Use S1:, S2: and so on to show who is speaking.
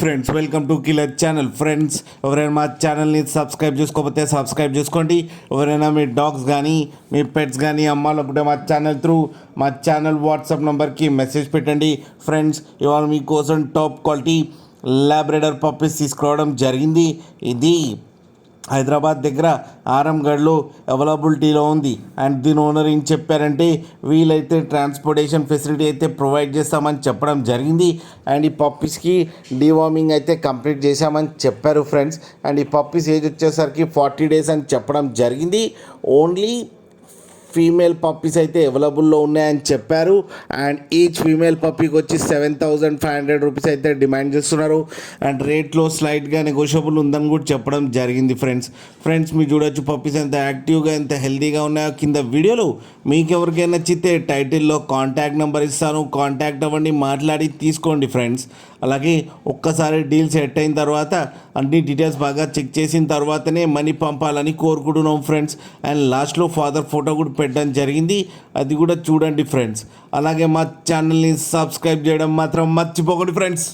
S1: Friends welcome to killer channel. Friends ఎవరైనా మా ఛానల్ని సబ్స్క్రైబ్ చేసుకోకపోతే సబ్స్క్రైబ్ చేసుకోండి. ఎవరైనా మీ డాగ్స్ కానీ మీ పెట్స్ కానీ అమ్మాలనుకుంటే మా ఛానల్ వాట్సాప్ నెంబర్కి మెసేజ్ పెట్టండి. ఫ్రెండ్స్ ఇవాళ మీకోసం టాప్ క్వాలిటీ లాబ్రెడర్ పప్పీస్ తీసుకురావడం జరిగింది. ఇది హైదరాబాద్ దగ్గర ఆరంగఢ్లో అవైలబిలిటీలో ఉంది. అండ్ దీని ఓనర్ ఏం చెప్పారంటే వీలైతే ట్రాన్స్పోర్టేషన్ ఫెసిలిటీ అయితే ప్రొవైడ్ చేస్తామని చెప్పడం జరిగింది. అండ్ ఈ పప్పీస్కి డీవార్మింగ్ అయితే కంప్లీట్ చేశామని చెప్పారు ఫ్రెండ్స్. అండ్ ఈ పప్పీస్ ఏజ్ వచ్చేసరికి 40 days అని చెప్పడం జరిగింది. ఓన్లీ ఫీమేల్ పప్పీస్ అయితే అవైలబుల్లో ఉన్నాయని చెప్పారు. అండ్ ఈచ్ ఫీమేల్ పప్పీకి వచ్చి 7,500 రూపీస్ అయితే డిమాండ్ చేస్తున్నారు. అండ్ రేట్లో స్లైట్గా నెగోషియబుల్ ఉందని కూడా చెప్పడం జరిగింది. ఫ్రెండ్స్ మీరు చూడొచ్చు పప్పీస్ ఎంత యాక్టివ్గా ఎంత హెల్తీగా ఉన్నాయో కింద వీడియోలో. మీకు ఎవరికైనా నచ్చితే టైటిల్లో కాంటాక్ట్ నెంబర్ ఇస్తాను, కాంటాక్ట్ అవ్వండి, మాట్లాడి తీసుకోండి ఫ్రెండ్స్. అలాగే ఒక్కసారి డీల్ సెట్ అయిన తర్వాత అన్ని డీటెయిల్స్ బాగా చెక్ చేసిన తర్వాతనే మనీ పంపాలని కోరుకుంటున్నాం ఫ్రెండ్స్. అండ్ లాస్ట్లో ఫాదర్ ఫోటో కూడా పెట్టడం జరిగింది, అది కూడా చూడండి ఫ్రెండ్స్. అలాగే మా ఛానల్ని సబ్స్క్రైబ్ చేయడం మాత్రం మర్చిపోకండి ఫ్రెండ్స్.